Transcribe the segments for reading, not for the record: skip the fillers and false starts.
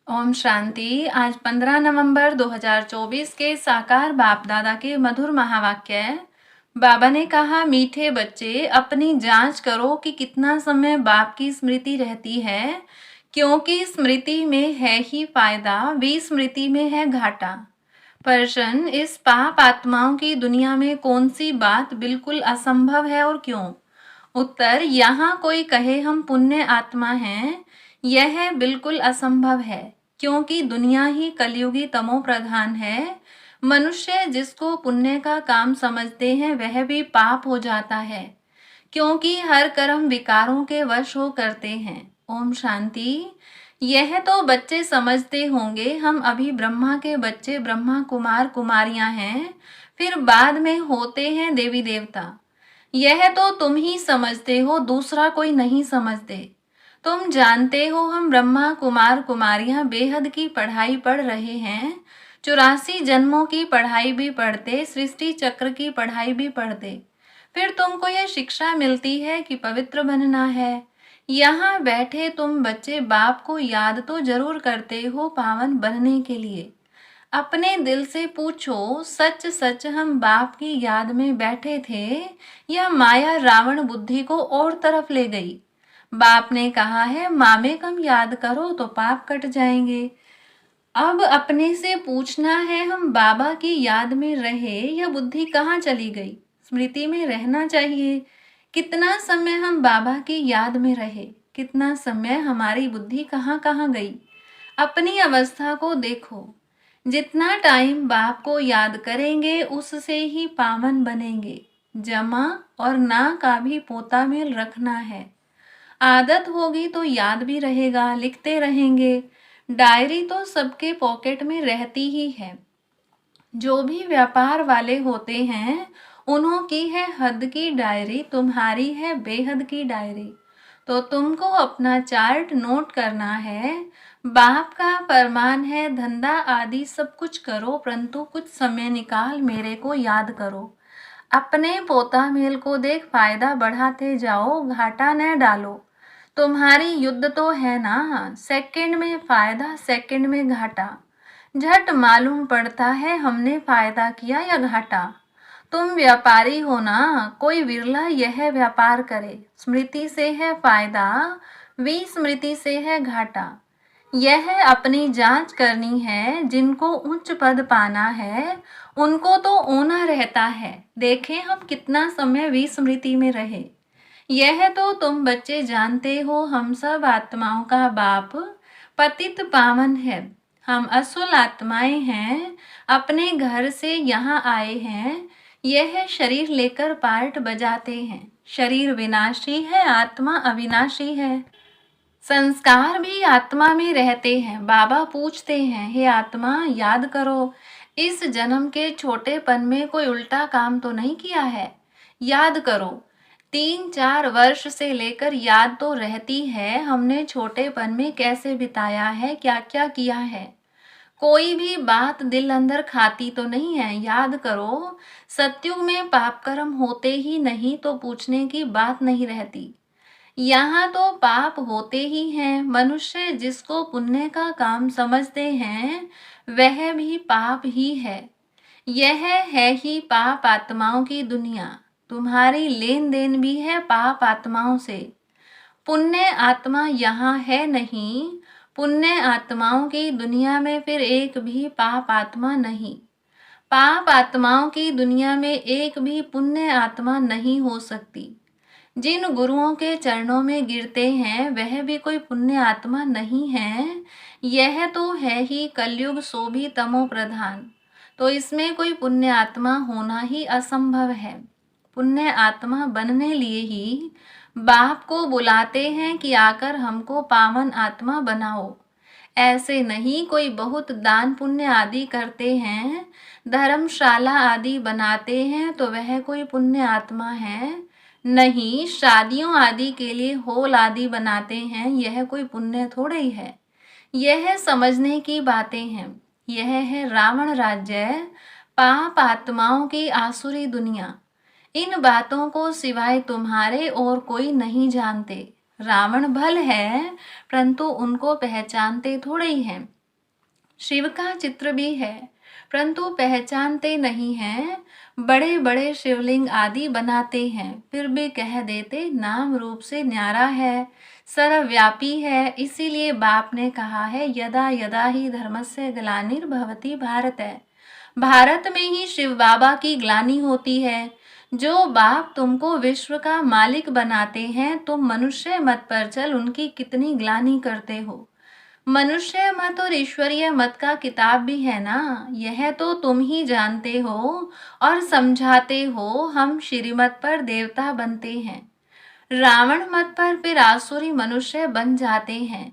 ओम शांति। आज 15 नवंबर 2024 के साकार बाप दादा के मधुर महावाक्य है। बाबा ने कहा, मीठे बच्चे, अपनी जांच करो कि कितना समय बाप की स्मृति रहती है, क्योंकि स्मृति में है ही फायदा, विस्मृति में है घाटा। प्रश्न, इस पाप आत्माओं की दुनिया में कौन सी बात बिल्कुल असंभव है और क्यों? उत्तर, यहाँ कोई कहे हम पुण्य आत्मा हैं, यह बिल्कुल असंभव है, क्योंकि दुनिया ही कलयुगी तमो प्रधान है। मनुष्य जिसको पुण्य का काम समझते हैं वह भी पाप हो जाता है, क्योंकि हर कर्म विकारों के वश हो करते हैं। ओम शांति। यह तो बच्चे समझते होंगे, हम अभी ब्रह्मा के बच्चे, ब्रह्मा कुमार कुमारियां हैं, फिर बाद में होते हैं देवी देवता। यह तो तुम ही समझते हो, दूसरा कोई नहीं समझते। तुम जानते हो हम ब्रह्मा कुमार कुमारियां बेहद की पढ़ाई पढ़ रहे हैं, 84 जन्मों की पढ़ाई भी पढ़ते, सृष्टि चक्र की पढ़ाई भी पढ़ते। फिर तुमको यह शिक्षा मिलती है कि पवित्र बनना है। यहाँ बैठे तुम बच्चे बाप को याद तो जरूर करते हो पावन बनने के लिए। अपने दिल से पूछो, सच सच हम बाप की याद में बैठे थे या माया रावण बुद्धि को और तरफ ले गई? बाप ने कहा है, मामे कम याद करो तो पाप कट जाएंगे। अब अपने से पूछना है, हम बाबा की याद में रहे या बुद्धि कहाँ चली गई? स्मृति में रहना चाहिए। कितना समय हम बाबा की याद में रहे, कितना समय हमारी बुद्धि कहाँ कहाँ गई? अपनी अवस्था को देखो। जितना टाइम बाप को याद करेंगे उससे ही पावन बनेंगे। जमा और ना का भी पोता मेल रखना है। आदत होगी तो याद भी रहेगा, लिखते रहेंगे। डायरी तो सबके पॉकेट में रहती ही है। जो भी व्यापार वाले होते हैं उन्हों की है हद की डायरी, तुम्हारी है बेहद की डायरी। तो तुमको अपना चार्ट नोट करना है। बाप का फरमान है, धंधा आदि सब कुछ करो, परंतु कुछ समय निकाल मेरे को याद करो। अपने पोता मेल को देख, फायदा बढ़ाते जाओ, घाटा न डालो। तुम्हारी युद्ध तो है ना, सेकंड में फायदा, सेकंड में घाटा। झट मालूम पड़ता है हमने फायदा किया या घाटा। तुम व्यापारी हो ना, कोई विरला यह व्यापार करे। स्मृति से है फायदा, विस्मृति से है घाटा। यह अपनी जांच करनी है। जिनको उच्च पद पाना है उनको तो ओना रहता है। देखें हम कितना समय विस्मृति में रहे। यह तो तुम बच्चे जानते हो, हम सब आत्माओं का बाप पतित पावन है। हम असुल आत्माएं हैं, अपने घर से यहाँ आए हैं। यह शरीर लेकर पार्ट बजाते हैं। शरीर विनाशी है, आत्मा अविनाशी है। संस्कार भी आत्मा में रहते हैं। बाबा पूछते हैं, हे आत्मा याद करो, इस जन्म के छोटेपन में कोई उल्टा काम तो नहीं किया है? याद करो। 3-4 वर्ष से लेकर याद तो रहती है, हमने छोटेपन में कैसे बिताया है, क्या क्या किया है। कोई भी बात दिल अंदर खाती तो नहीं है। याद करो, सतयुग में पाप कर्म होते ही नहीं तो पूछने की बात नहीं रहती। यहाँ तो पाप होते ही हैं। मनुष्य जिसको पुण्य का काम समझते हैं वह भी पाप ही है। यह है ही पाप आत्माओं की दुनिया। तुम्हारी लेन देन भी है पाप आत्माओं से। पुण्य आत्मा यहाँ है नहीं। पुण्य आत्माओं की दुनिया में फिर एक भी पाप आत्मा नहीं। पाप आत्माओं की दुनिया में एक भी पुण्य आत्मा नहीं हो सकती। जिन गुरुओं के चरणों में गिरते हैं वह भी कोई पुण्य आत्मा नहीं है। यह तो है ही कलयुग, सो भी तमो प्रधान। तो इसमें कोई पुण्य आत्मा होना ही असंभव है। पुण्य आत्मा बनने लिए ही बाप को बुलाते हैं कि आकर हमको पावन आत्मा बनाओ। ऐसे नहीं कोई बहुत दान पुण्य आदि करते हैं, धर्मशाला आदि बनाते हैं तो वह कोई पुण्य आत्मा है नहीं। शादियों आदि के लिए हॉल आदि बनाते हैं, यह कोई पुण्य थोड़े ही है। यह समझने की बातें हैं। यह है रावण राज्य, पाप आत्माओं की आसुरी दुनिया। इन बातों को सिवाय तुम्हारे और कोई नहीं जानते। रावण भल है, परंतु उनको पहचानते थोड़े ही हैं। शिव का चित्र भी है, परंतु पहचानते नहीं हैं। बड़े बड़े शिवलिंग आदि बनाते हैं, फिर भी कह देते नाम रूप से न्यारा है, सर्वव्यापी है। इसीलिए बाप ने कहा है यदा यदा ही धर्मस्य ग्लानिर्भवति भारत है। भारत में ही शिव बाबा की ग्लानि होती है। जो बाप तुमको विश्व का मालिक बनाते हैं, तुम मनुष्य मत पर चल उनकी कितनी ग्लानि करते हो। मनुष्य मत और ईश्वरीय मत का किताब भी है ना, यह तो तुम ही जानते हो और समझाते हो। हम श्रीमत पर देवता बनते हैं, रावण मत पर फिर आसुरी मनुष्य बन जाते हैं।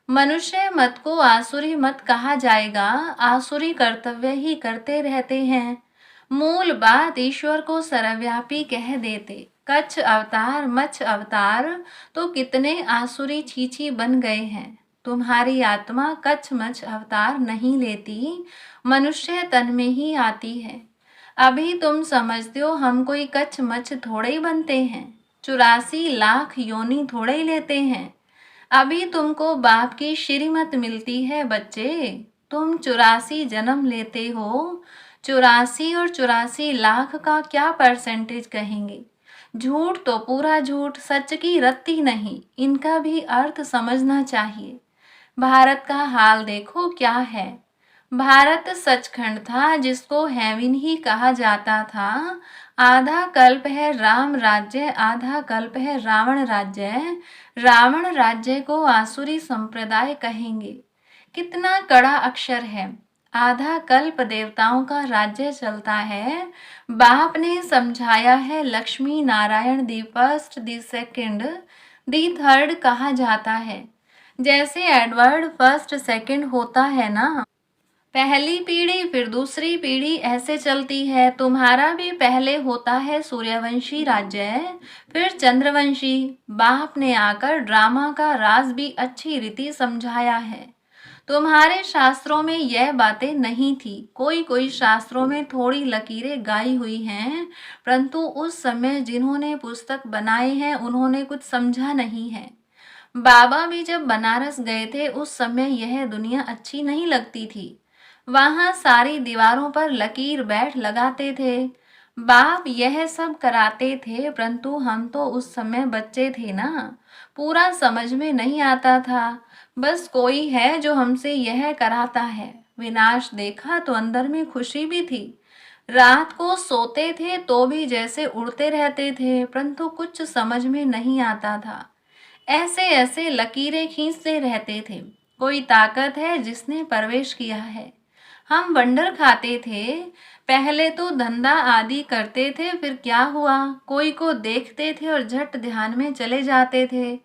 मनुष्य मत को आसुरी मत कहा जाएगा, आसुरी कर्तव्य ही करते रहते हैं। मूल बात ईश्वर को सर्वव्यापी कह देते। कच्छ अवतार मच्छ अवतार तो कितने आसुरी छीछी बन गए हैं। तुम्हारी आत्मा कच्छ मच्छ अवतार नहीं लेती, मनुष्य तन में ही आती है। अभी तुम समझते हो हम कोई कच्छ मच्छ थोड़े ही बनते हैं, 84 लाख योनि थोड़े ही लेते हैं। अभी तुमको बाप की श्रीमत मिलती है बच्चे, तुम 84 जन्म लेते हो। 84 और 84 लाख का क्या परसेंटेज कहेंगे। झूठ तो पूरा झूठ, सच की रत्ती नहीं। इनका भी अर्थ समझना चाहिए। भारत का हाल देखो क्या है। भारत सचखंड था, जिसको हेवन ही कहा जाता था। आधा कल्प है राम राज्य, आधा कल्प है रावण राज्य। रावण राज्य को आसुरी संप्रदाय कहेंगे। कितना कड़ा अक्षर है। आधा कल्प देवताओं का राज्य चलता है। बाप ने समझाया है Lakshmi Narayan the first the second the third कहा जाता है। जैसे एडवर्ड फर्स्ट सेकंड होता है ना, पहली पीढ़ी फिर दूसरी पीढ़ी ऐसे चलती है। तुम्हारा भी पहले होता है सूर्यवंशी राज्य, फिर चंद्रवंशी। बाप ने आकर ड्रामा का राज भी अच्छी रीति समझाया है। तुम्हारे शास्त्रों में यह बातें नहीं थी। कोई कोई शास्त्रों में थोड़ी लकीरें गाई हुई हैं, परंतु उस समय जिन्होंने पुस्तक बनाए हैं उन्होंने कुछ समझा नहीं है। बाबा भी जब बनारस गए थे उस समय यह दुनिया अच्छी नहीं लगती थी। वहां सारी दीवारों पर लकीर बैठ लगाते थे। बाप यह सब कराते थे, परंतु हम तो उस समय बच्चे थे ना, पूरा समझ में नहीं आता था। बस कोई है जो हमसे यह कराता है। विनाश देखा तो अंदर में खुशी भी थी। रात को सोते थे तो भी जैसे उड़ते रहते थे, परंतु कुछ समझ में नहीं आता था। ऐसे ऐसे लकीरें खींचते रहते थे। कोई ताकत है जिसने प्रवेश किया है। हम वंडर खाते थे। पहले तो धंधा आदि करते थे, फिर क्या हुआ, कोई को देखते थे और झट ध्यान में चले जाते थे।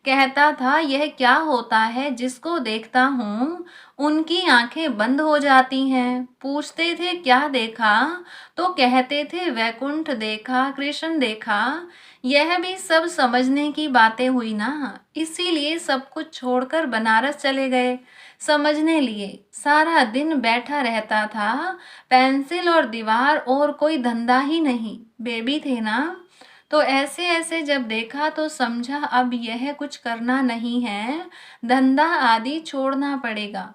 कहता था यह क्या होता है, जिसको देखता हूँ उनकी आंखें बंद हो जाती हैं। पूछते थे क्या देखा, तो कहते थे वैकुंठ देखा, कृष्ण देखा। यह भी सब समझने की बातें हुई ना, इसीलिए सब कुछ छोड़कर बनारस चले गए समझने लिए। सारा दिन बैठा रहता था, पेंसिल और दीवार, और कोई धंधा ही नहीं। बेबी थे ना, तो ऐसे ऐसे जब देखा तो समझा अब यह कुछ करना नहीं है, धंधा आदि छोड़ना पड़ेगा।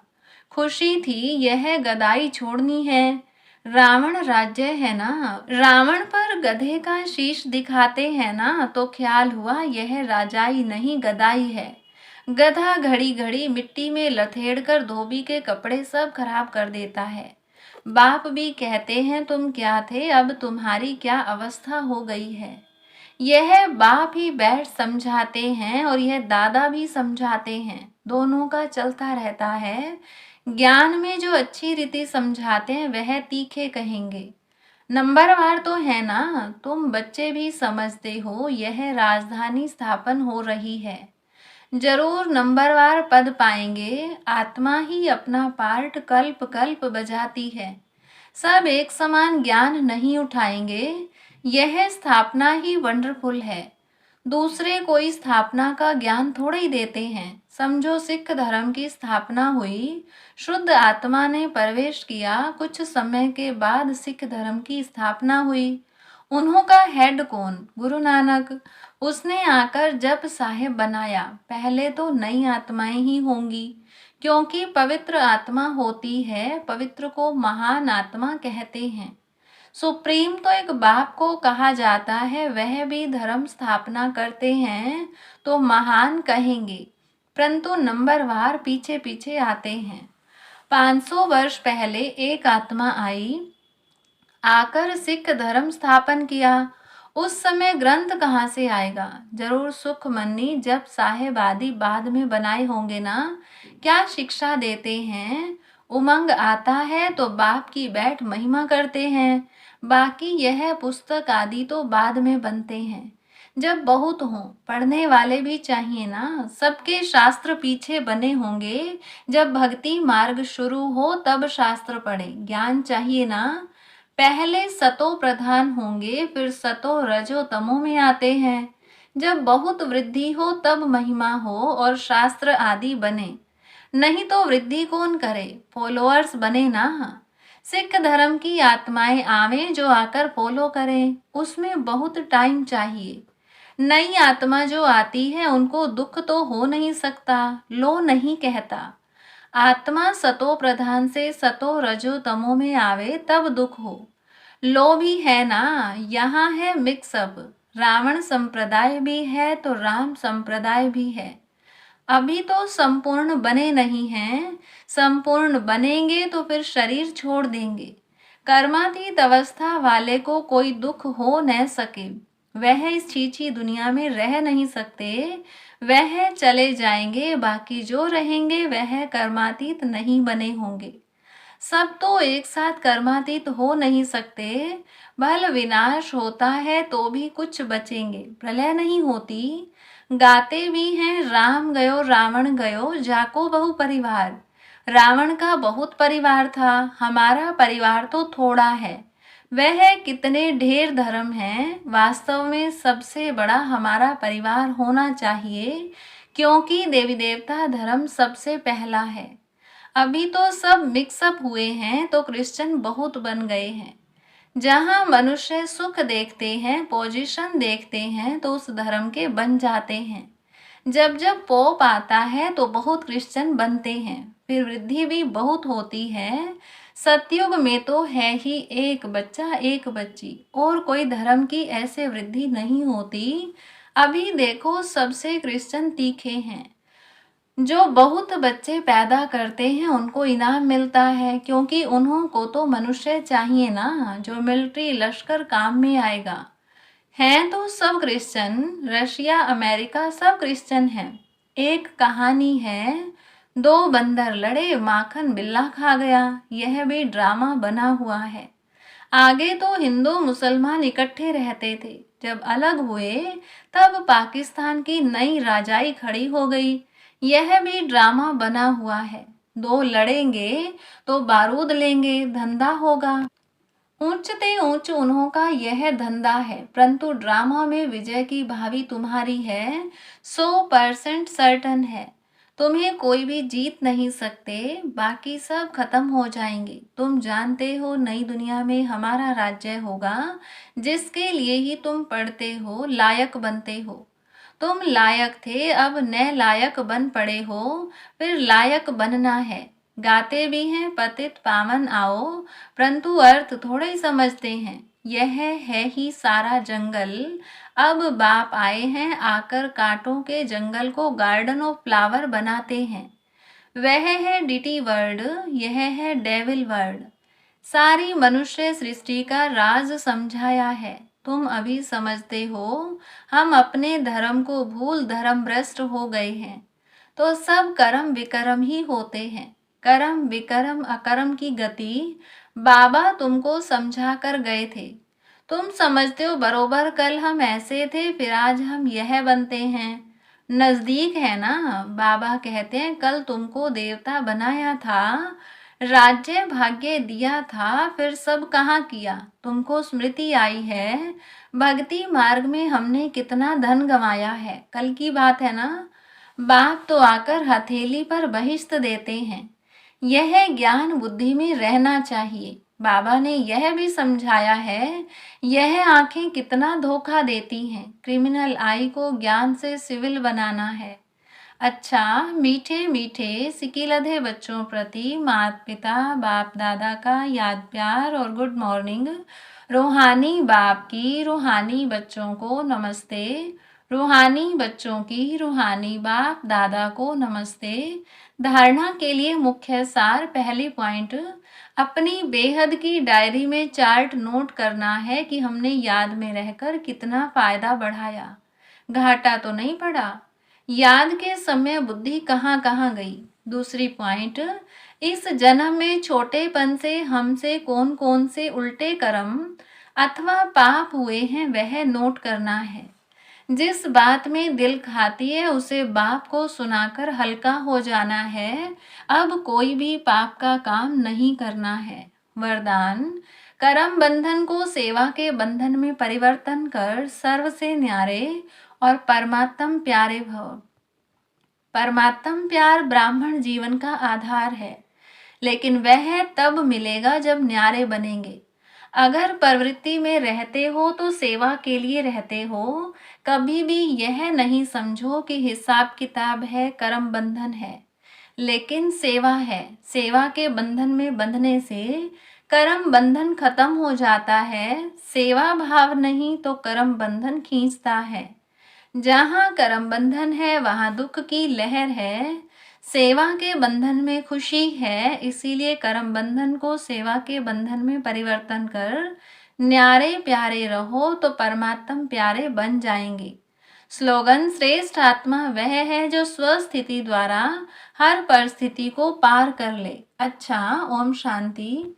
खुशी थी यह गदाई छोड़नी है। रावण राज्य है ना, रावण पर गधे का शीश दिखाते हैं ना, तो ख्याल हुआ यह राजाई नहीं गदाई है। गधा घड़ी घड़ी मिट्टी में लथेड़ कर धोबी के कपड़े सब खराब कर देता है। बाप भी कहते हैं तुम क्या थे, अब तुम्हारी क्या अवस्था हो गई है। यह बाप ही बैठ समझाते हैं और यह दादा भी समझाते हैं, दोनों का चलता रहता है। ज्ञान में जो अच्छी रीति समझाते हैं वह तीखे कहेंगे। नंबरवार तो है ना, तुम बच्चे भी समझते हो यह राजधानी स्थापन हो रही है। जरूर नंबरवार पद पाएंगे। आत्मा ही अपना पार्ट कल्प कल्प बजाती है। सब एक समान ज्ञान नहीं उठाएंगे। यह स्थापना ही वंडरफुल है। दूसरे कोई स्थापना का ज्ञान थोड़े ही देते हैं। समझो सिख धर्म की स्थापना हुई, शुद्ध आत्मा ने प्रवेश किया, कुछ समय के बाद सिख धर्म की स्थापना हुई। उन्हों का हेड कौन, गुरु नानक। उसने आकर जप साहेब बनाया। पहले तो नई आत्माएं ही होंगी, क्योंकि पवित्र आत्मा होती है, पवित्र को महान आत्मा कहते हैं। सुप्रीम तो एक बाप को कहा जाता है, वह भी धर्म स्थापना करते हैं तो महान कहेंगे, परंतु नंबरवार पीछे पीछे आते हैं। 500 वर्ष पहले एक आत्मा आई, आकर सिख धर्म स्थापन किया। उस समय ग्रंथ कहाँ से आएगा? जरूर सुखमनी जब साहेब आदि बाद में बनाए होंगे ना। क्या शिक्षा देते हैं? उमंग आता है तो बाप की बैठ महिमा करते हैं, बाकी यह पुस्तक आदि तो बाद में बनते हैं। जब बहुत हों, पढ़ने वाले भी चाहिए ना। सबके शास्त्र पीछे बने होंगे। जब भक्ति मार्ग शुरू हो तब शास्त्र पढ़े, ज्ञान चाहिए ना। पहले सतो प्रधान होंगे, फिर सतो रजो तमो में आते हैं। जब बहुत वृद्धि हो तब महिमा हो और शास्त्र आदि बने, नहीं तो वृद्धि कौन करे? फॉलोअर्स बने ना। सिख धर्म की आत्माएं आवे जो आकर फॉलो करें, उसमें बहुत टाइम चाहिए। नई आत्मा जो आती है उनको दुख तो हो नहीं सकता, लो नहीं कहता। आत्मा सतो प्रधान से सतो रजो तमो में आवे तब दुख हो। लो भी है ना, यहाँ है मिक्सअप। रावण संप्रदाय भी है तो राम संप्रदाय भी है। अभी तो संपूर्ण बने नहीं हैं, संपूर्ण बनेंगे तो फिर शरीर छोड़ देंगे। कर्मातीत अवस्था वाले को कोई दुख हो न सके, वह इस छीछी दुनिया में रह नहीं सकते। वह चले जाएंगे, बाकी जो रहेंगे वह कर्मातीत नहीं बने होंगे। सब तो एक साथ कर्मातीत हो नहीं सकते। बल विनाश होता है तो भी कुछ बचेंगे, प्रलय नहीं होती। गाते भी हैं, राम गयो रावण गयो जाको बहु परिवार। रावण का बहुत परिवार था, हमारा परिवार तो थोड़ा है। वह कितने ढेर धर्म हैं, वास्तव में सबसे बड़ा हमारा परिवार होना चाहिए, क्योंकि देवी देवता धर्म सबसे पहला है। अभी तो सब मिक्सअप हुए हैं तो क्रिश्चियन बहुत बन गए हैं। जहाँ मनुष्य सुख देखते हैं, पोजीशन देखते हैं, तो उस धर्म के बन जाते हैं। जब जब पोप आता है तो बहुत क्रिश्चियन बनते हैं, फिर वृद्धि भी बहुत होती है। सतयुग में तो है ही एक बच्चा एक बच्ची, और कोई धर्म की ऐसे वृद्धि नहीं होती। अभी देखो सबसे क्रिश्चियन तीखे हैं। जो बहुत बच्चे पैदा करते हैं उनको इनाम मिलता है, क्योंकि उन्हों को तो मनुष्य चाहिए ना, जो मिलिट्री लश्कर काम में आएगा। हैं तो सब क्रिश्चियन, रशिया अमेरिका सब क्रिश्चियन हैं। एक कहानी है, दो बंदर लड़े, माखन बिल्ला खा गया। यह भी ड्रामा बना हुआ है। आगे तो हिंदू मुसलमान इकट्ठे रहते थे, जब अलग हुए तब पाकिस्तान की नई राजाई खड़ी हो गई। यह भी ड्रामा बना हुआ है। दो लड़ेंगे तो बारूद लेंगे, धंधा होगा। ऊंचते ऊंच उन्हों का यह धंधा है, परंतु ड्रामा में विजय की भावी तुम्हारी है, 100% सर्टन है। तुम्हें कोई भी जीत नहीं सकते, बाकी सब खत्म हो जाएंगे। तुम जानते हो नई दुनिया में हमारा राज्य होगा, जिसके लिए ही तुम पढ़ते हो, लायक बनते हो। तुम लायक थे, अब न लायक बन पड़े हो, फिर लायक बनना है। गाते भी हैं पतित पावन आओ, परंतु अर्थ थोड़े ही समझते हैं। यह है ही सारा जंगल। अब बाप आए हैं, आकर कांटों के जंगल को गार्डन ऑफ फ्लावर बनाते हैं। वह है डीटी वर्ड, यह है डेविल वर्ड। सारी मनुष्य सृष्टि का राज समझाया है। तुम अभी समझते हो, हम अपने धर्म को भूल धर्म भ्रष्ट हो गए हैं। तो सब कर्म विकर्म ही होते हैं। कर्म विकर्म अकर्म की गति बाबा तुमको समझा कर गए थे। तुम समझते हो बरोबर, कल हम ऐसे थे, फिर आज हम यह बनते हैं। नजदीक है ना। बाबा कहते हैं कल तुमको देवता बनाया था, राज्य भाग्य दिया था, फिर सब कहाँ किया? तुमको स्मृति आई है, भक्ति मार्ग में हमने कितना धन गंवाया है, कल की बात है ना। बाप तो आकर हथेली पर बहिष्त देते हैं। यह ज्ञान बुद्धि में रहना चाहिए। बाबा ने यह भी समझाया है, यह आंखें कितना धोखा देती हैं। क्रिमिनल आई को ज्ञान से सिविल बनाना है। अच्छा, मीठे मीठे सिकिलधे बच्चों प्रति माता पिता बाप दादा का याद प्यार और गुड मॉर्निंग। रूहानी बाप की रूहानी बच्चों को नमस्ते। रूहानी बच्चों की रूहानी बाप दादा को नमस्ते। धारणा के लिए मुख्य सार। पहली पॉइंट, अपनी बेहद की डायरी में चार्ट नोट करना है कि हमने याद में रहकर कितना फायदा बढ़ाया, घाटा तो नहीं पड़ा। याद के समय बुद्धि कहाँ कहाँ गई। दूसरी पॉइंट, इस जन्म में छोटेपन से हमसे कौन कौन से उल्टे कर्म अथवा पाप हुए हैं वह नोट करना है। जिस बात में दिल खाती है उसे बाप को सुनाकर हल्का हो जाना है। अब कोई भी पाप का काम नहीं करना है। वरदान, कर्म बंधन को सेवा के बंधन में परिवर्तन कर सर्व से न्यारे और परमात्म प्यारे भव। परमात्म प्यार ब्राह्मण जीवन का आधार है, लेकिन वह तब मिलेगा जब न्यारे बनेंगे। अगर प्रवृत्ति में रहते हो तो सेवा के लिए रहते हो। कभी भी यह नहीं समझो कि हिसाब किताब है, कर्म बंधन है, लेकिन सेवा है। सेवा के बंधन में बंधने से कर्म बंधन खत्म हो जाता है। सेवा भाव नहीं तो कर्म बंधन खींचता है। जहाँ कर्म बंधन है वहाँ दुख की लहर है। सेवा के बंधन में खुशी है, इसीलिए कर्म बंधन को सेवा के बंधन में परिवर्तन कर न्यारे प्यारे रहो तो परमात्म प्यारे बन जाएंगे। स्लोगन, श्रेष्ठ आत्मा वह है जो स्वस्थिति द्वारा हर परिस्थिति को पार कर ले। अच्छा, ओम शांति।